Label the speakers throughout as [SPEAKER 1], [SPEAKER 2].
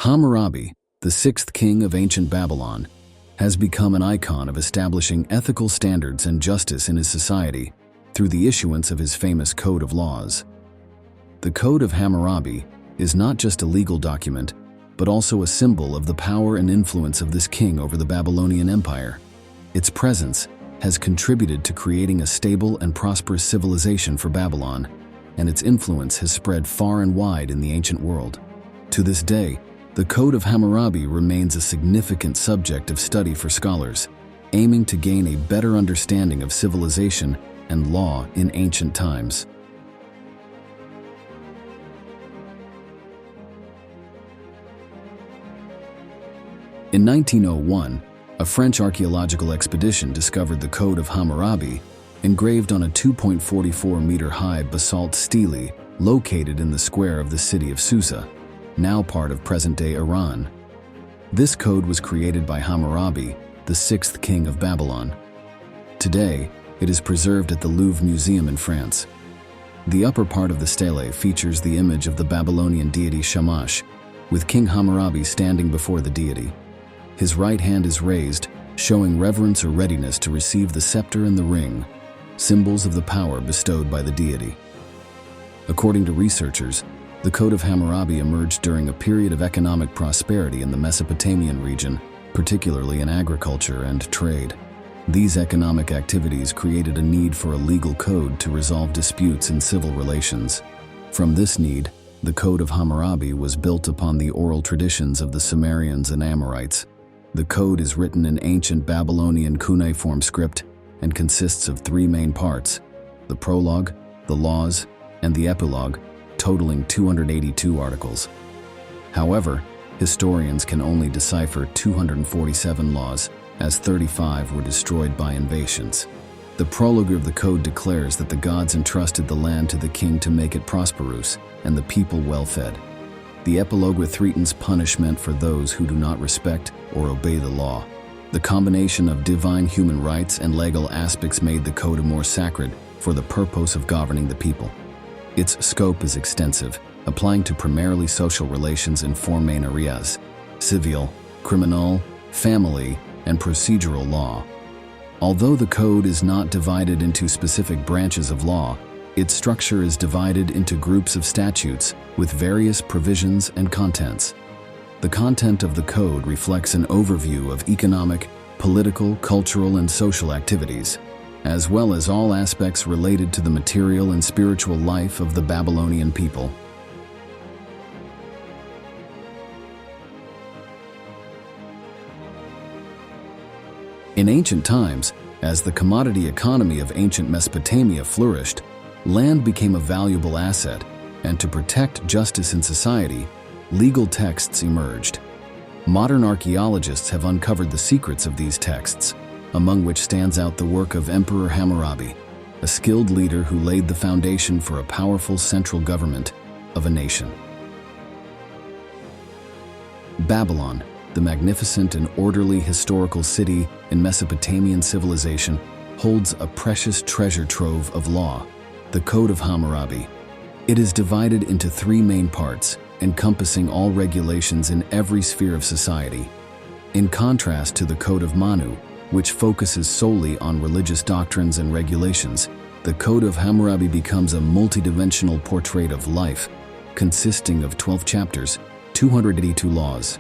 [SPEAKER 1] Hammurabi, the sixth king of ancient Babylon, has become an icon of establishing ethical standards and justice in his society through the issuance of his famous Code of Laws. The Code of Hammurabi is not just a legal document, but also a symbol of the power and influence of this king over the Babylonian Empire. Its presence has contributed to creating a stable and prosperous civilization for Babylon, and its influence has spread far and wide in the ancient world. To this day, the Code of Hammurabi remains a significant subject of study for scholars, aiming to gain a better understanding of civilization and law in ancient times. In 1901, a French archaeological expedition discovered the Code of Hammurabi engraved on a 2.44-meter-high basalt stele located in the square of the city of Susa, now part of present-day Iran. This code was created by Hammurabi, the sixth king of Babylon. Today, it is preserved at the Louvre Museum in France. The upper part of the stele features the image of the Babylonian deity Shamash, with King Hammurabi standing before the deity. His right hand is raised, showing reverence or readiness to receive the scepter and the ring, symbols of the power bestowed by the deity. According to researchers, the Code of Hammurabi emerged during a period of economic prosperity in the Mesopotamian region, particularly in agriculture and trade. These economic activities created a need for a legal code to resolve disputes in civil relations. From this need, the Code of Hammurabi was built upon the oral traditions of the Sumerians and Amorites. The code is written in ancient Babylonian cuneiform script and consists of three main parts: the prologue, the laws, and the epilogue, totaling 282 articles. However, historians can only decipher 247 laws, as 35 were destroyed by invasions. The prologue of the code declares that the gods entrusted the land to the king to make it prosperous and the people well-fed. The epilogue threatens punishment for those who do not respect or obey the law. The combination of divine human rights and legal aspects made the code more sacred for the purpose of governing the people. Its scope is extensive, applying to primarily social relations in four main areas: civil, criminal, family, and procedural law. Although the code is not divided into specific branches of law, its structure is divided into groups of statutes with various provisions and contents. The content of the code reflects an overview of economic, political, cultural, and social activities, as well as all aspects related to the material and spiritual life of the Babylonian people. In ancient times, as the commodity economy of ancient Mesopotamia flourished, land became a valuable asset, and to protect justice in society, legal texts emerged. Modern archaeologists have uncovered the secrets of these texts, among which stands out the work of Emperor Hammurabi, a skilled leader who laid the foundation for a powerful central government of a nation. Babylon, the magnificent and orderly historical city in Mesopotamian civilization, holds a precious treasure trove of law, the Code of Hammurabi. It is divided into three main parts, encompassing all regulations in every sphere of society. In contrast to the Code of Manu, which focuses solely on religious doctrines and regulations, the Code of Hammurabi becomes a multidimensional portrait of life, consisting of 12 chapters, 282 laws.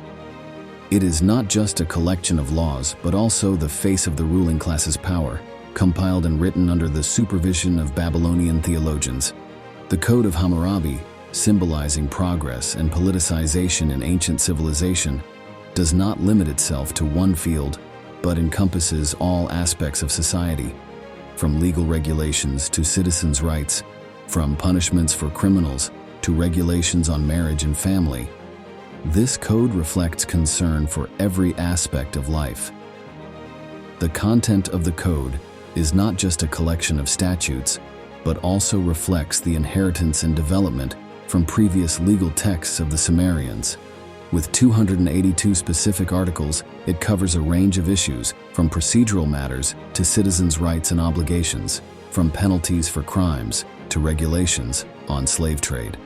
[SPEAKER 1] It is not just a collection of laws, but also the face of the ruling class's power, compiled and written under the supervision of Babylonian theologians. The Code of Hammurabi, symbolizing progress and politicization in ancient civilization, does not limit itself to one field, but encompasses all aspects of society, from legal regulations to citizens' rights, from punishments for criminals to regulations on marriage and family. This code reflects concern for every aspect of life. The content of the code is not just a collection of statutes, but also reflects the inheritance and development from previous legal texts of the Sumerians. With 282 specific articles, it covers a range of issues, from procedural matters to citizens' rights and obligations, from penalties for crimes to regulations on slave trade.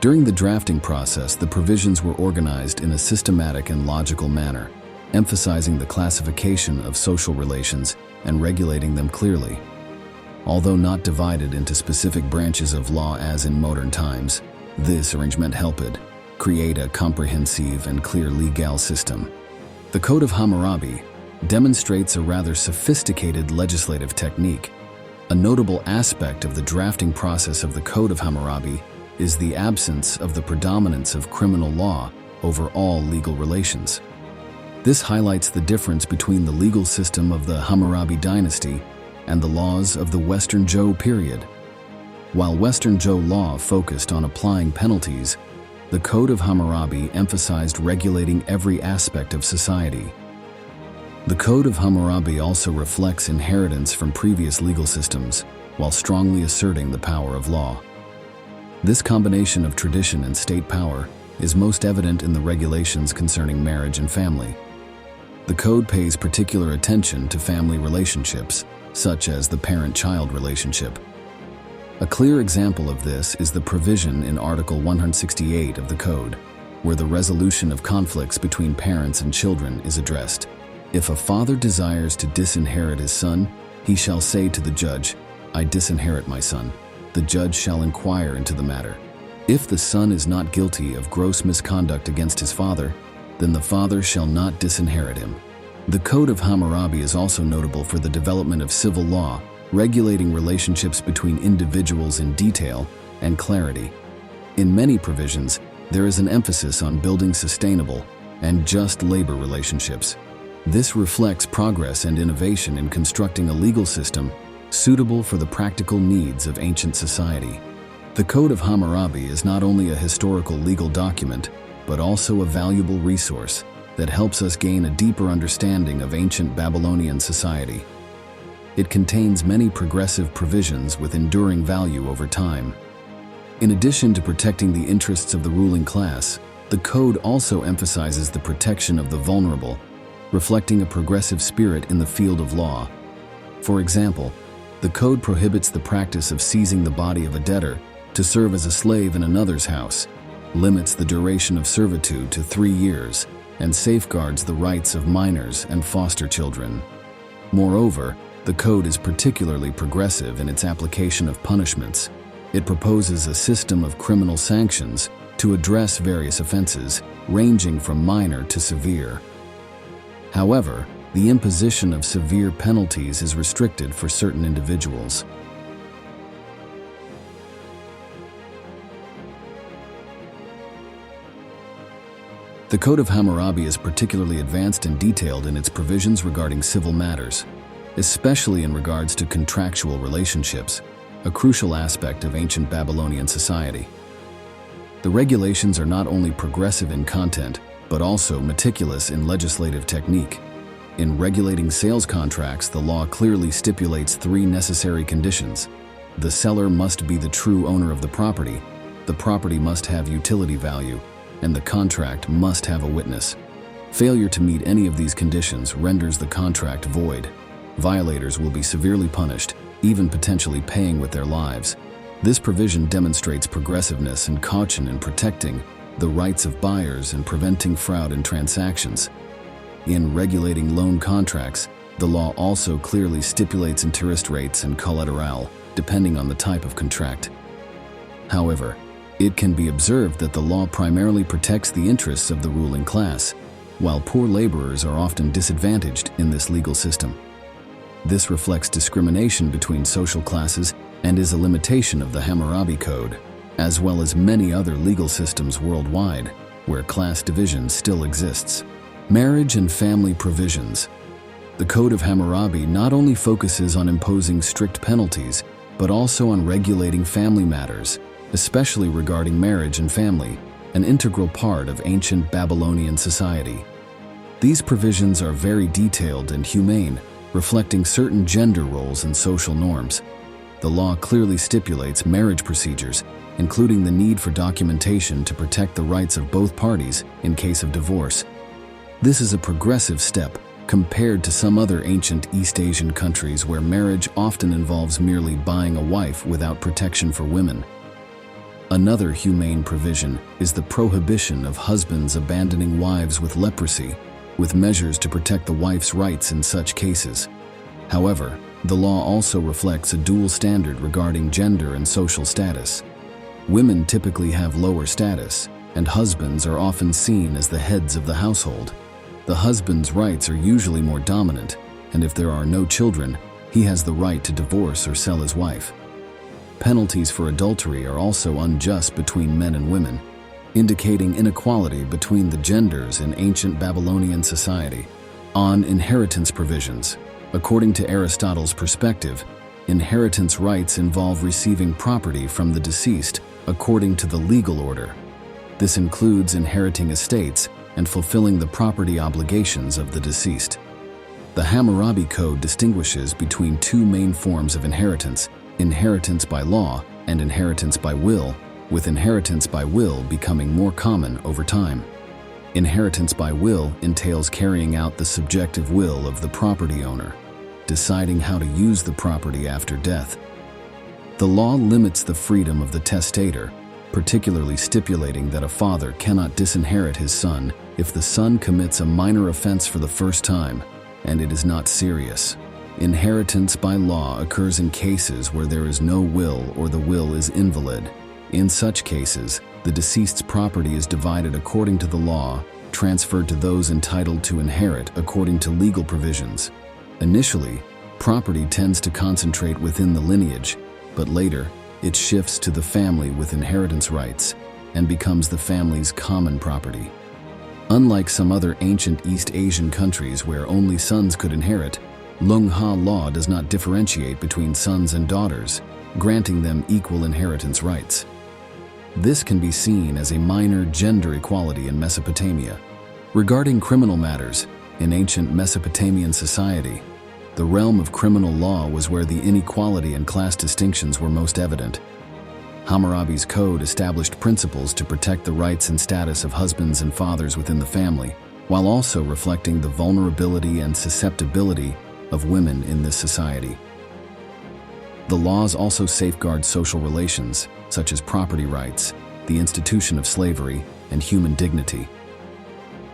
[SPEAKER 1] During the drafting process, the provisions were organized in a systematic and logical manner, emphasizing the classification of social relations and regulating them clearly. Although not divided into specific branches of law as in modern times, this arrangement helped create a comprehensive and clear legal system. The Code of Hammurabi demonstrates a rather sophisticated legislative technique. A notable aspect of the drafting process of the Code of Hammurabi is the absence of the predominance of criminal law over all legal relations. This highlights the difference between the legal system of the Hammurabi dynasty and the laws of the Western Zhou period. While Western Zhou law focused on applying penalties, the Code of Hammurabi emphasized regulating every aspect of society. The Code of Hammurabi also reflects inheritance from previous legal systems, while strongly asserting the power of law. This combination of tradition and state power is most evident in the regulations concerning marriage and family. The Code pays particular attention to family relationships, such as the parent-child relationship. A clear example of this is the provision in Article 168 of the Code, where the resolution of conflicts between parents and children is addressed. If a father desires to disinherit his son, he shall say to the judge, "I disinherit my son." The judge shall inquire into the matter. If the son is not guilty of gross misconduct against his father, then the father shall not disinherit him. The Code of Hammurabi is also notable for the development of civil law, regulating relationships between individuals in detail and clarity. In many provisions, there is an emphasis on building sustainable and just labor relationships. This reflects progress and innovation in constructing a legal system suitable for the practical needs of ancient society. The Code of Hammurabi is not only a historical legal document, but also a valuable resource that helps us gain a deeper understanding of ancient Babylonian society. It contains many progressive provisions with enduring value over time. In addition to protecting the interests of the ruling class, the Code also emphasizes the protection of the vulnerable, reflecting a progressive spirit in the field of law. For example, the Code prohibits the practice of seizing the body of a debtor to serve as a slave in another's house, limits the duration of servitude to 3 years, and safeguards the rights of minors and foster children. Moreover, the Code is particularly progressive in its application of punishments. It proposes a system of criminal sanctions to address various offenses, ranging from minor to severe. However, the imposition of severe penalties is restricted for certain individuals. The Code of Hammurabi is particularly advanced and detailed in its provisions regarding civil matters, especially in regards to contractual relationships, a crucial aspect of ancient Babylonian society. The regulations are not only progressive in content, but also meticulous in legislative technique. In regulating sales contracts, the law clearly stipulates 3 necessary conditions. The seller must be the true owner of the property must have utility value, and the contract must have a witness. Failure to meet any of these conditions renders the contract void. Violators will be severely punished, even potentially paying with their lives. This provision demonstrates progressiveness and caution in protecting the rights of buyers and preventing fraud in transactions. In regulating loan contracts, the law also clearly stipulates interest rates and collateral, depending on the type of contract. However, it can be observed that the law primarily protects the interests of the ruling class, while poor laborers are often disadvantaged in this legal system. This reflects discrimination between social classes and is a limitation of the Hammurabi Code, as well as many other legal systems worldwide, where class division still exists. Marriage and family provisions. The Code of Hammurabi not only focuses on imposing strict penalties, but also on regulating family matters, especially regarding marriage and family, an integral part of ancient Babylonian society. These provisions are very detailed and humane, reflecting certain gender roles and social norms. The law clearly stipulates marriage procedures, including the need for documentation to protect the rights of both parties in case of divorce. This is a progressive step compared to some other ancient East Asian countries where marriage often involves merely buying a wife without protection for women. Another humane provision is the prohibition of husbands abandoning wives with leprosy, with measures to protect the wife's rights in such cases. However, the law also reflects a dual standard regarding gender and social status. Women typically have lower status, and husbands are often seen as the heads of the household. The husband's rights are usually more dominant, and if there are no children, he has the right to divorce or sell his wife. Penalties for adultery are also unjust between men and women, indicating inequality between the genders in ancient Babylonian society. On inheritance provisions, according to Aristotle's perspective, inheritance rights involve receiving property from the deceased according to the legal order. This includes inheriting estates and fulfilling the property obligations of the deceased. The Hammurabi Code distinguishes between two main forms of inheritance: inheritance by law and inheritance by will, with inheritance by will becoming more common over time. Inheritance by will entails carrying out the subjective will of the property owner, deciding how to use the property after death. The law limits the freedom of the testator, particularly stipulating that a father cannot disinherit his son if the son commits a minor offense for the first time, and it is not serious. Inheritance by law occurs in cases where there is no will or the will is invalid. In such cases, the deceased's property is divided according to the law, transferred to those entitled to inherit according to legal provisions. Initially, property tends to concentrate within the lineage, but later, it shifts to the family with inheritance rights and becomes the family's common property. Unlike some other ancient East Asian countries where only sons could inherit, Lung-Ha law does not differentiate between sons and daughters, granting them equal inheritance rights. This can be seen as a minor gender equality in Mesopotamia. Regarding criminal matters, in ancient Mesopotamian society, the realm of criminal law was where the inequality and class distinctions were most evident. Hammurabi's code established principles to protect the rights and status of husbands and fathers within the family, while also reflecting the vulnerability and susceptibility of women in this society. The laws also safeguard social relations, such as property rights, the institution of slavery, and human dignity.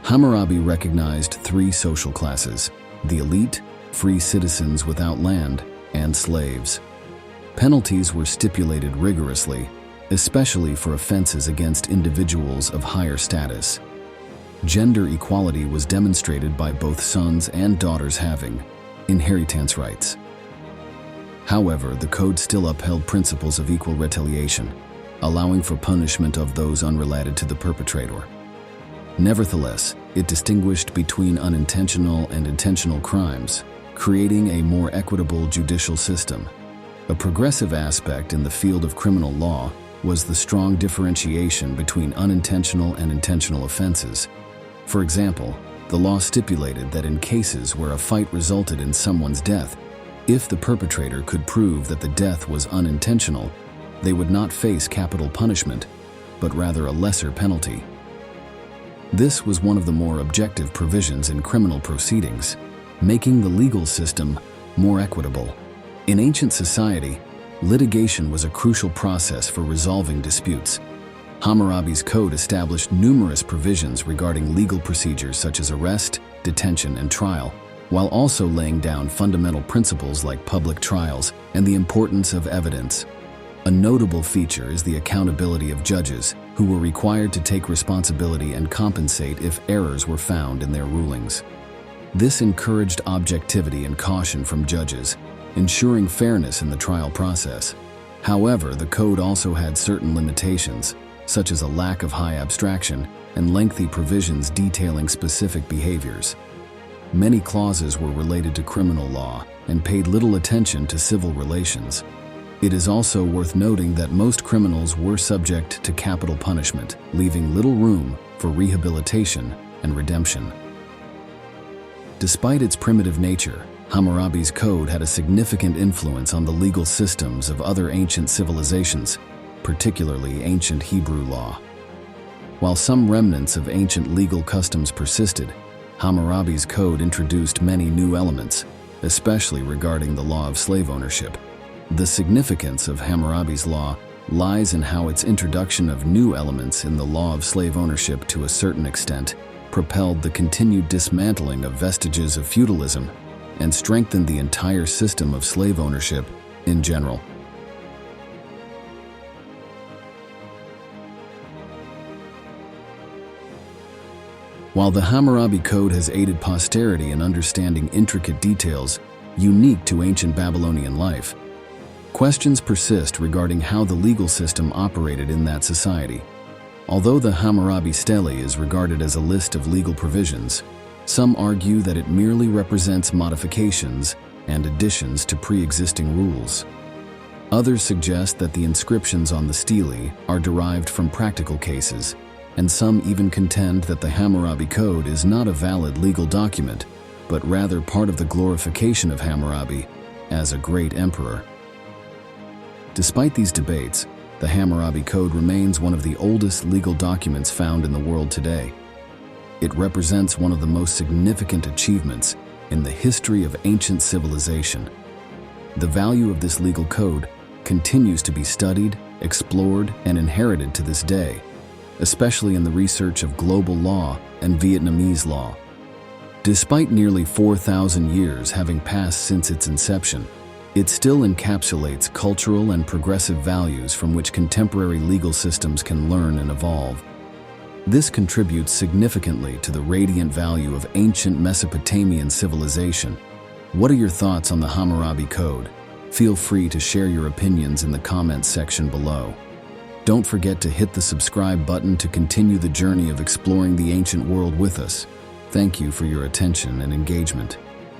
[SPEAKER 1] Hammurabi recognized three social classes: the elite, free citizens without land, and slaves. Penalties were stipulated rigorously, especially for offenses against individuals of higher status. Gender equality was demonstrated by both sons and daughters having inheritance rights. However, the code still upheld principles of equal retaliation, allowing for punishment of those unrelated to the perpetrator. Nevertheless, it distinguished between unintentional and intentional crimes, creating a more equitable judicial system. A progressive aspect in the field of criminal law was the strong differentiation between unintentional and intentional offenses. For example, the law stipulated that in cases where a fight resulted in someone's death, if the perpetrator could prove that the death was unintentional, they would not face capital punishment, but rather a lesser penalty. This was one of the more objective provisions in criminal proceedings, making the legal system more equitable. In ancient society, litigation was a crucial process for resolving disputes. Hammurabi's code established numerous provisions regarding legal procedures such as arrest, detention, and trial, while also laying down fundamental principles like public trials and the importance of evidence. A notable feature is the accountability of judges, who were required to take responsibility and compensate if errors were found in their rulings. This encouraged objectivity and caution from judges, ensuring fairness in the trial process. However, the code also had certain limitations, such as a lack of high abstraction and lengthy provisions detailing specific behaviors. Many clauses were related to criminal law and paid little attention to civil relations. It is also worth noting that most criminals were subject to capital punishment, leaving little room for rehabilitation and redemption. Despite its primitive nature, Hammurabi's code had a significant influence on the legal systems of other ancient civilizations, particularly ancient Hebrew law. While some remnants of ancient legal customs persisted, Hammurabi's code introduced many new elements, especially regarding the law of slave ownership. The significance of Hammurabi's law lies in how its introduction of new elements in the law of slave ownership to a certain extent propelled the continued dismantling of vestiges of feudalism and strengthened the entire system of slave ownership in general. While the Hammurabi Code has aided posterity in understanding intricate details unique to ancient Babylonian life, questions persist regarding how the legal system operated in that society. Although the Hammurabi Stele is regarded as a list of legal provisions, some argue that it merely represents modifications and additions to pre-existing rules. Others suggest that the inscriptions on the stele are derived from practical cases, and some even contend that the Hammurabi Code is not a valid legal document, but rather part of the glorification of Hammurabi as a great emperor. Despite these debates, the Hammurabi Code remains one of the oldest legal documents found in the world today. It represents one of the most significant achievements in the history of ancient civilization. The value of this legal code continues to be studied, explored, and inherited to this day, especially in the research of global law and Vietnamese law. Despite nearly 4,000 years having passed since its inception, it still encapsulates cultural and progressive values from which contemporary legal systems can learn and evolve. This contributes significantly to the radiant value of ancient Mesopotamian civilization. What are your thoughts on the Hammurabi Code? Feel free to share your opinions in the comments section below. Don't forget to hit the subscribe button to continue the journey of exploring the ancient world with us. Thank you for your attention and engagement.